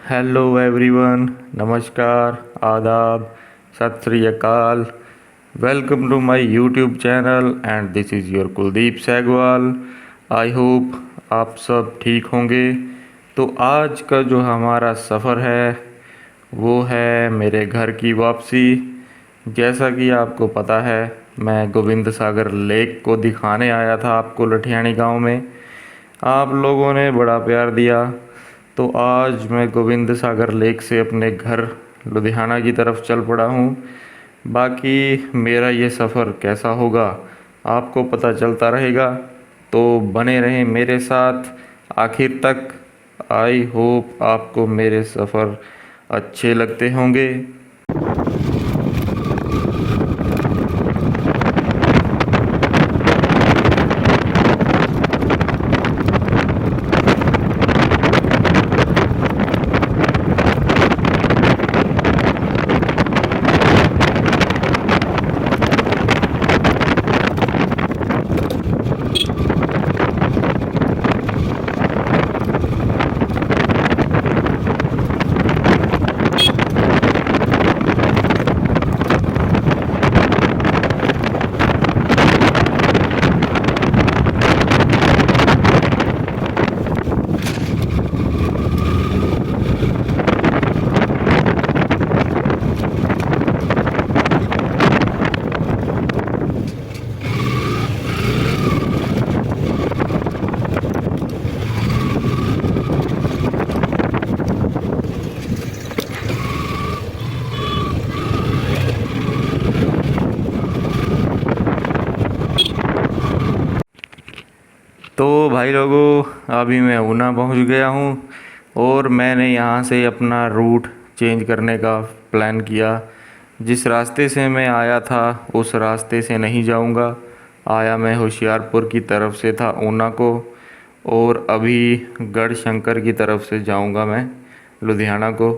Hello everyone, नमस्कार, आदाब, सत श्री अकाल। Welcome to my YouTube channel and this is your Kuldeep Saigwal. I hope आप सब ठीक होंगे। तो आज का जो हमारा सफ़र है वो है मेरे घर की वापसी। जैसा कि आपको पता है, मैं गोविंद सागर लेक को दिखाने आया था आपको लठियानी गांव में। आप लोगों ने बड़ा प्यार दिया, तो आज मैं गोविंद सागर लेक से अपने घर लुधियाना की तरफ चल पड़ा हूँ। बाकी मेरा ये सफ़र कैसा होगा आपको पता चलता रहेगा, तो बने रहें मेरे साथ आखिर तक। आई होप आपको मेरे सफ़र अच्छे लगते होंगे। तो भाई लोगों, अभी मैं ऊना पहुंच गया हूं और मैंने यहां से अपना रूट चेंज करने का प्लान किया। जिस रास्ते से मैं आया था उस रास्ते से नहीं जाऊंगा। आया मैं होशियारपुर की तरफ से था ऊना को, और अभी गढ़ शंकर की तरफ से जाऊंगा मैं लुधियाना को।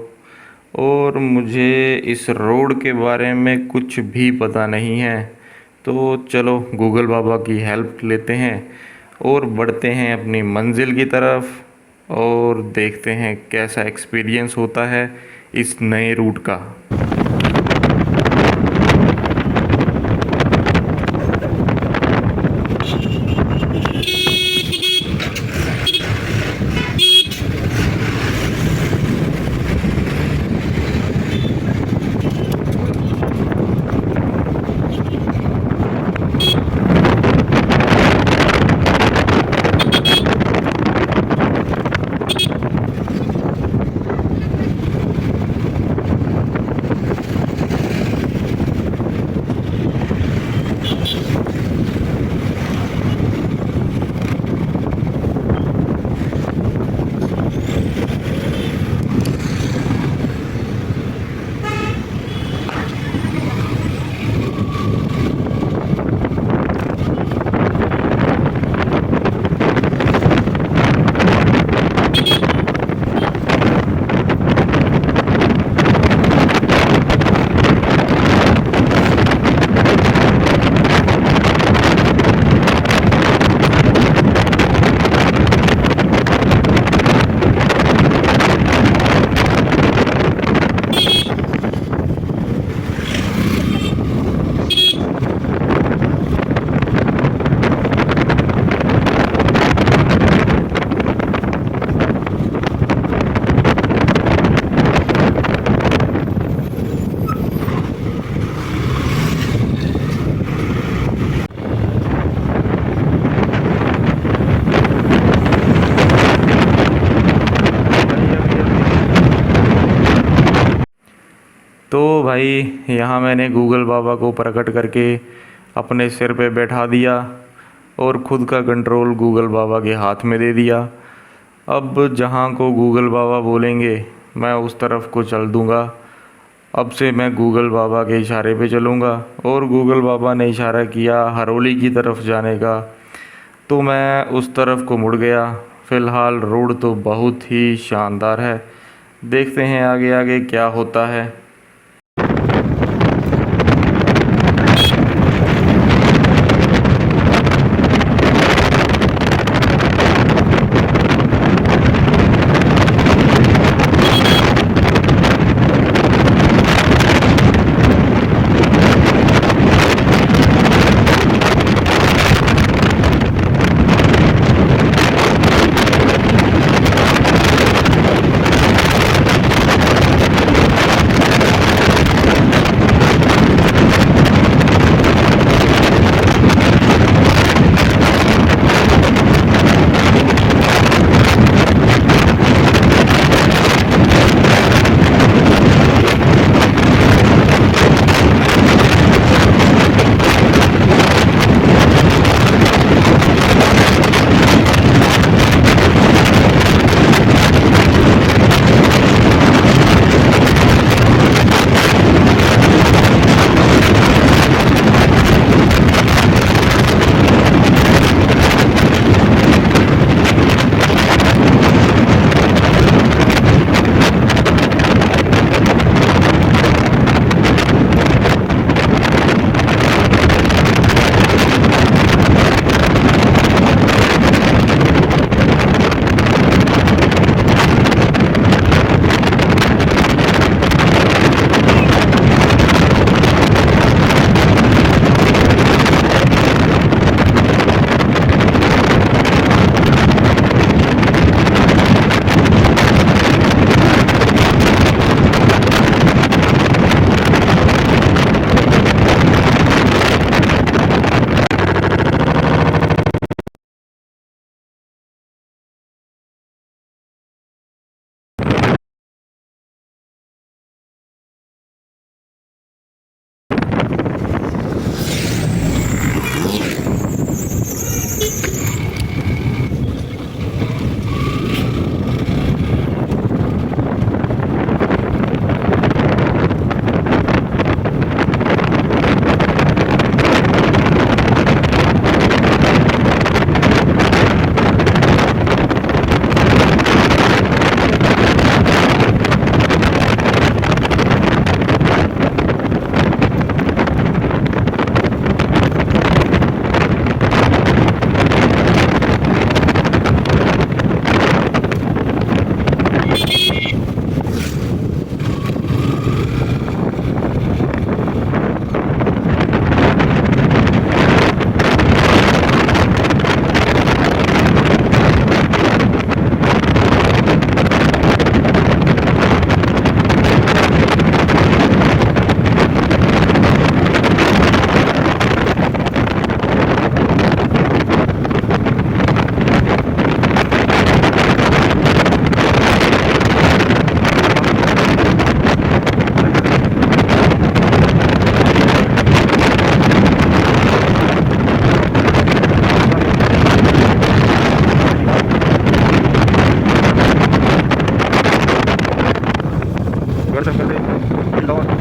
और मुझे इस रोड के बारे में कुछ भी पता नहीं है, तो चलो गूगल बाबा की हेल्प लेते हैं और बढ़ते हैं अपनी मंजिल की तरफ और देखते हैं कैसा एक्सपीरियंस होता है इस नए रूट का। तो भाई यहाँ मैंने गूगल बाबा को प्रकट करके अपने सिर पे बैठा दिया और ख़ुद का कंट्रोल गूगल बाबा के हाथ में दे दिया। अब जहाँ को गूगल बाबा बोलेंगे मैं उस तरफ को चल दूँगा। अब से मैं गूगल बाबा के इशारे पे चलूँगा, और गूगल बाबा ने इशारा किया हरोली की तरफ जाने का, तो मैं उस तरफ को मुड़ गया। फ़िलहाल रोड तो बहुत ही शानदार है, देखते हैं आगे आगे क्या होता है। घर से करते इंदौर।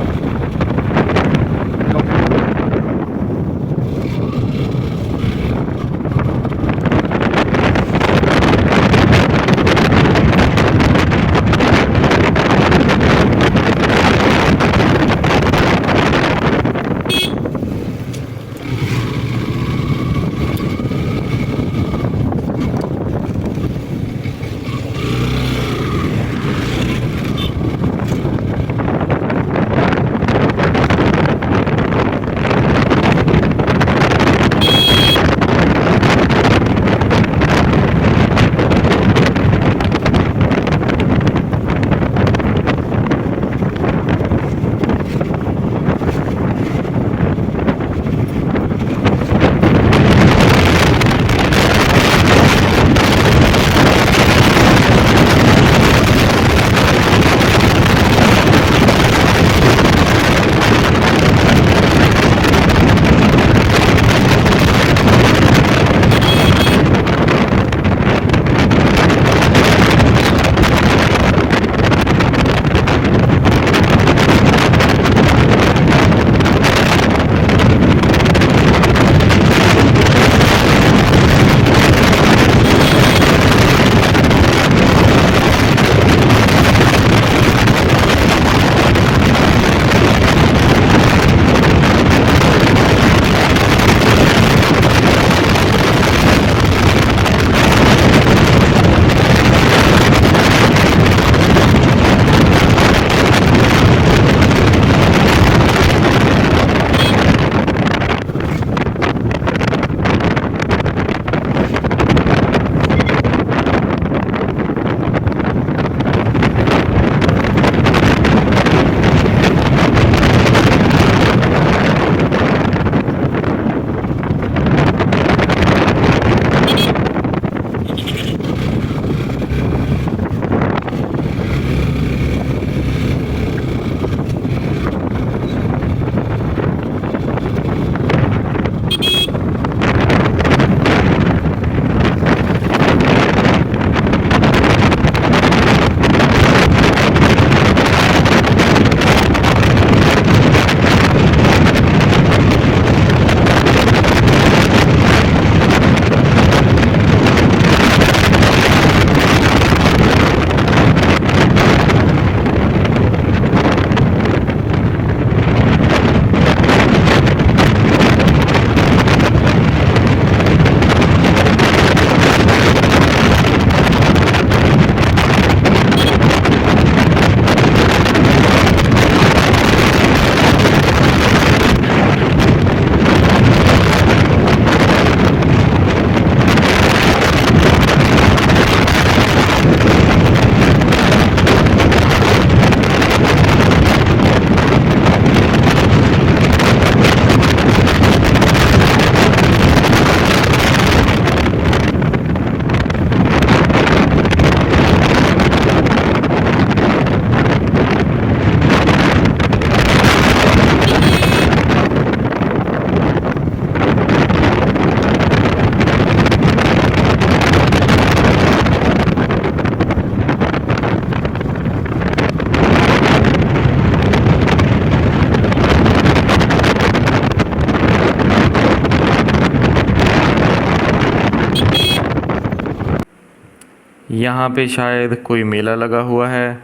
यहाँ पे शायद कोई मेला लगा हुआ है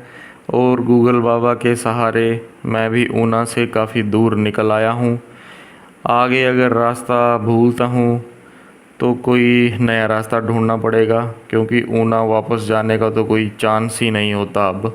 और गूगल बाबा के सहारे मैं भी ऊना से काफ़ी दूर निकल आया हूँ। आगे अगर रास्ता भूलता हूँ तो कोई नया रास्ता ढूंढना पड़ेगा, क्योंकि ऊना वापस जाने का तो कोई चांस ही नहीं होता अब।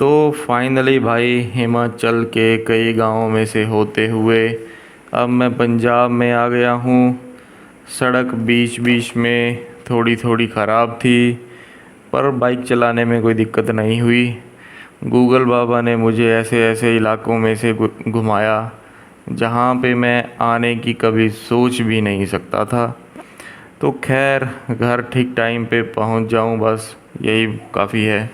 तो फाइनली भाई हिमाचल के कई गांवों में से होते हुए अब मैं पंजाब में आ गया हूँ। सड़क बीच बीच में थोड़ी थोड़ी ख़राब थी, पर बाइक चलाने में कोई दिक्कत नहीं हुई। गूगल बाबा ने मुझे ऐसे ऐसे इलाकों में से घुमाया जहाँ पे मैं आने की कभी सोच भी नहीं सकता था। तो खैर घर ठीक टाइम पे पहुँच जाऊँ, बस यही काफ़ी है।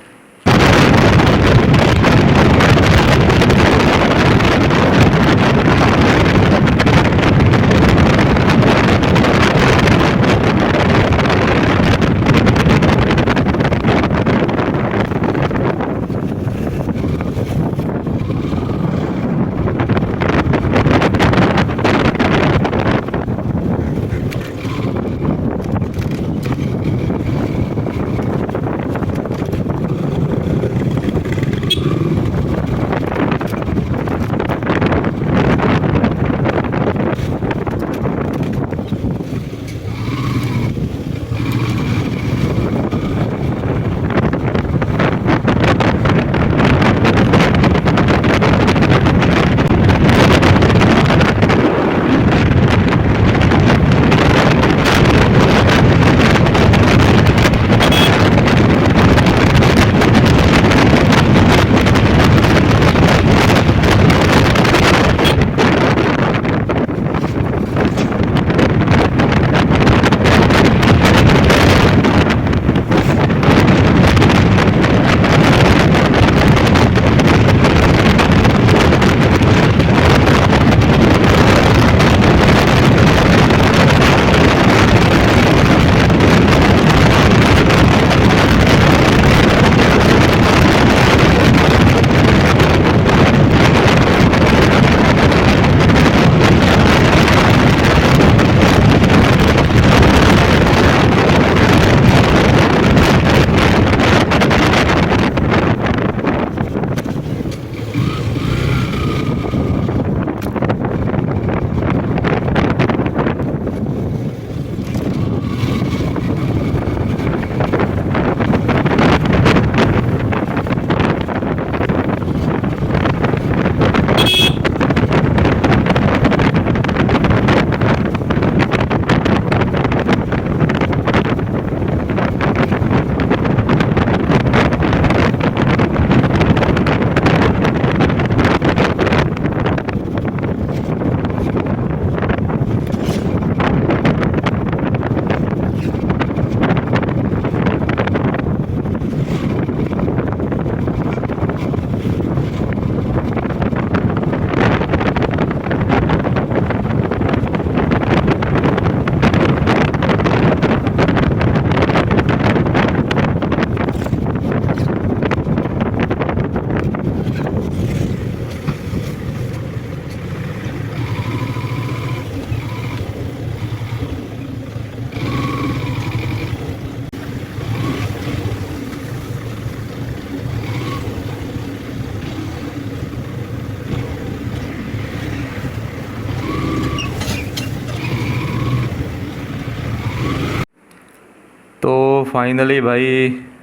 तो फाइनली भाई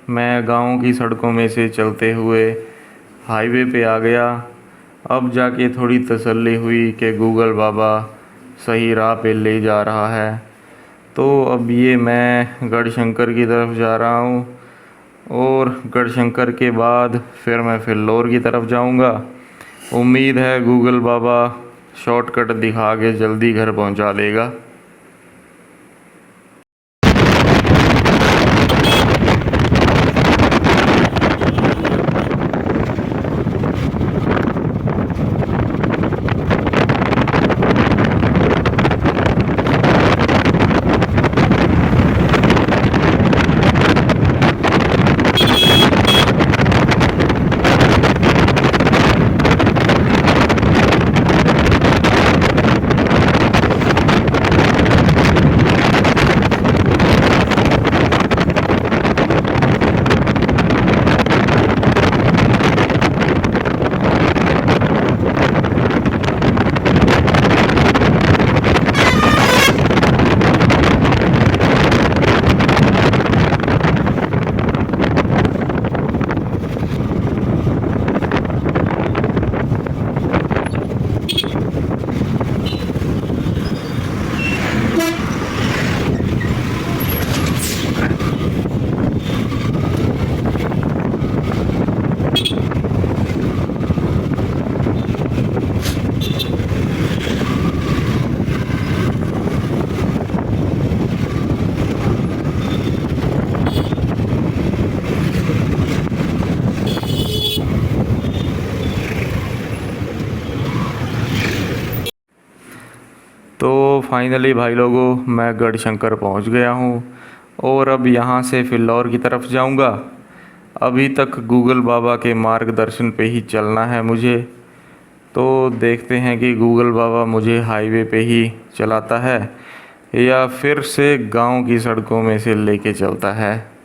मैं गांव की सड़कों में से चलते हुए हाईवे पे आ गया। अब जाके थोड़ी तसल्ली हुई कि गूगल बाबा सही राह पे ले जा रहा है। तो अब ये मैं गढ़शंकर की तरफ जा रहा हूँ और गढ़शंकर के बाद फिर मैं फिल्लौर की तरफ जाऊँगा। उम्मीद है गूगल बाबा शॉर्टकट दिखा के जल्दी घर पहुँचा देगा। फाइनली भाई लोगों मैं गढ़शंकर पहुंच गया हूं और अब यहां से फिल्लौर की तरफ जाऊंगा। अभी तक गूगल बाबा के मार्गदर्शन पे ही चलना है मुझे, तो देखते हैं कि गूगल बाबा मुझे हाईवे पे ही चलाता है या फिर से गांव की सड़कों में से लेके चलता है।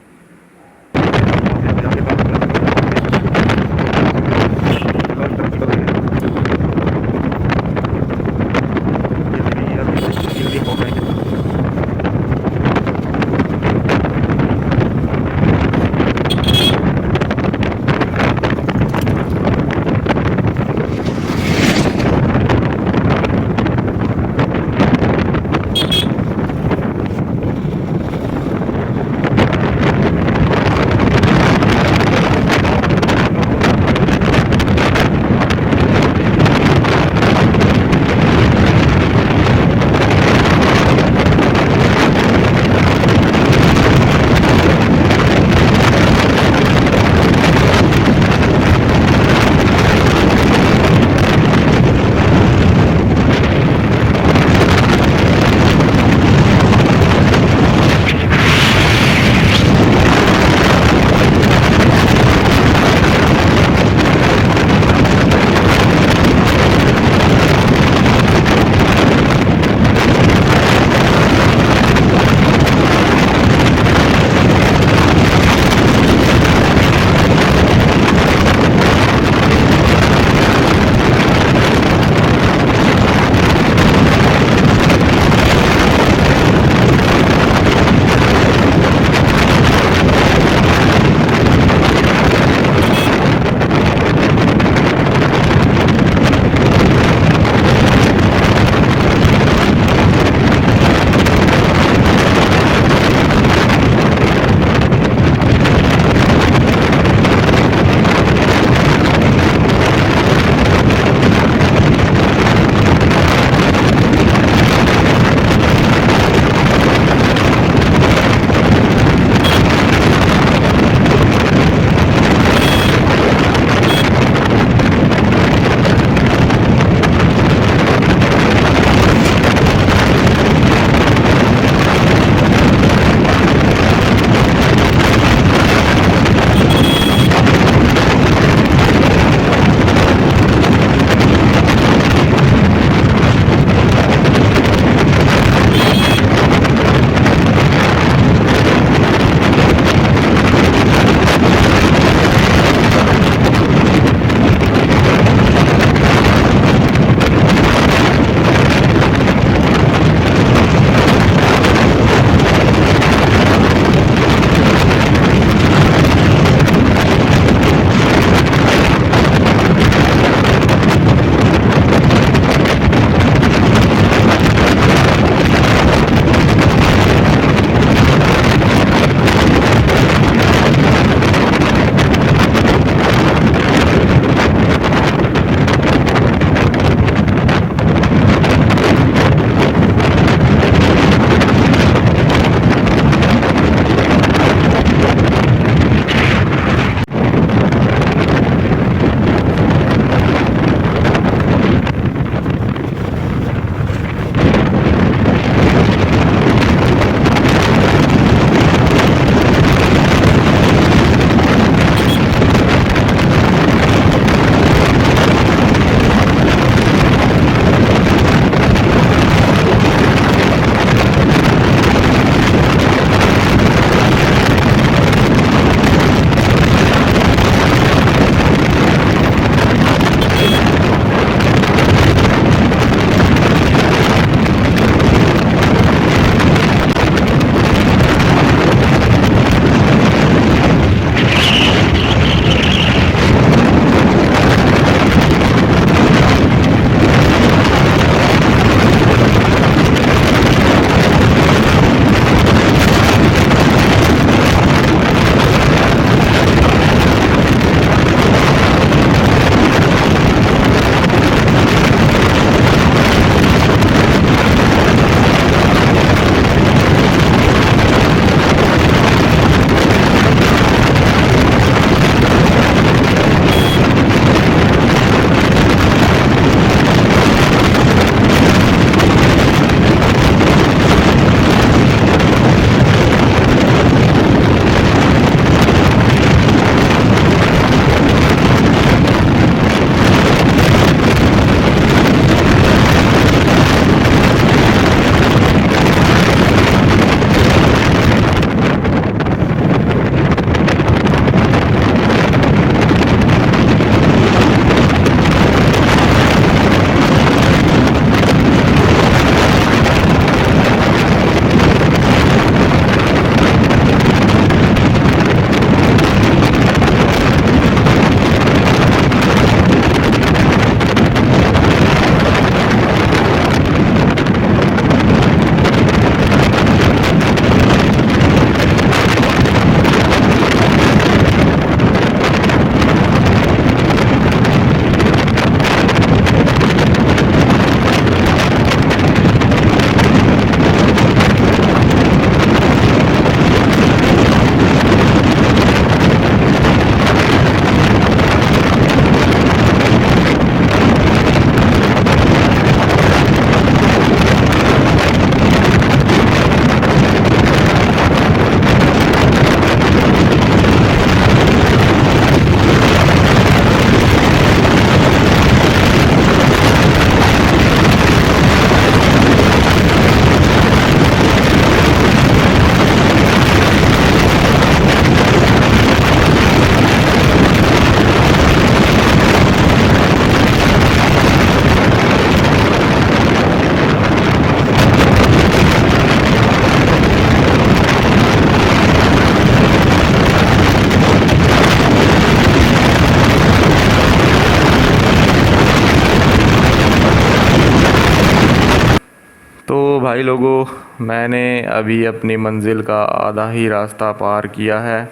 भाई लोगों, मैंने अभी अपनी मंज़िल का आधा ही रास्ता पार किया है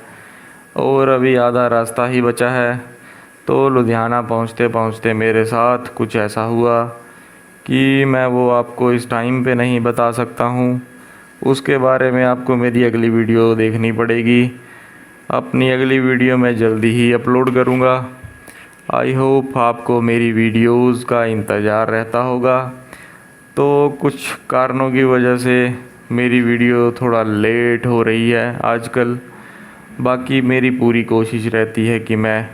और अभी आधा रास्ता ही बचा है। तो लुधियाना पहुंचते पहुंचते मेरे साथ कुछ ऐसा हुआ कि मैं वो आपको इस टाइम पे नहीं बता सकता हूँ। उसके बारे में आपको मेरी अगली वीडियो देखनी पड़ेगी। अपनी अगली वीडियो मैं जल्दी ही अपलोड करूँगा। आई होप आपको मेरी वीडियोज़ का इंतज़ार रहता होगा। तो कुछ कारणों की वजह से मेरी वीडियो थोड़ा लेट हो रही है आजकल। बाकी मेरी पूरी कोशिश रहती है कि मैं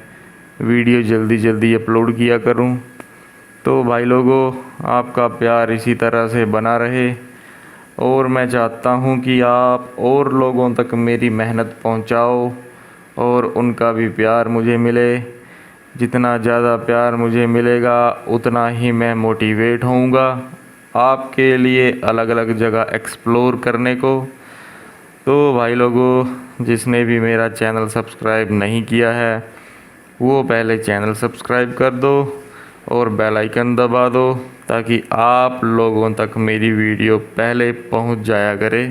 वीडियो जल्दी जल्दी अपलोड किया करूं। तो भाई लोगों, आपका प्यार इसी तरह से बना रहे और मैं चाहता हूं कि आप और लोगों तक मेरी मेहनत पहुंचाओ और उनका भी प्यार मुझे मिले। जितना ज़्यादा प्यार मुझे मिलेगा उतना ही मैं मोटिवेट होऊंगा आपके लिए अलग अलग जगह एक्सप्लोर करने को। तो भाई लोगों, जिसने भी मेरा चैनल सब्सक्राइब नहीं किया है वो पहले चैनल सब्सक्राइब कर दो और बेल आइकन दबा दो ताकि आप लोगों तक मेरी वीडियो पहले पहुंच जाया करे।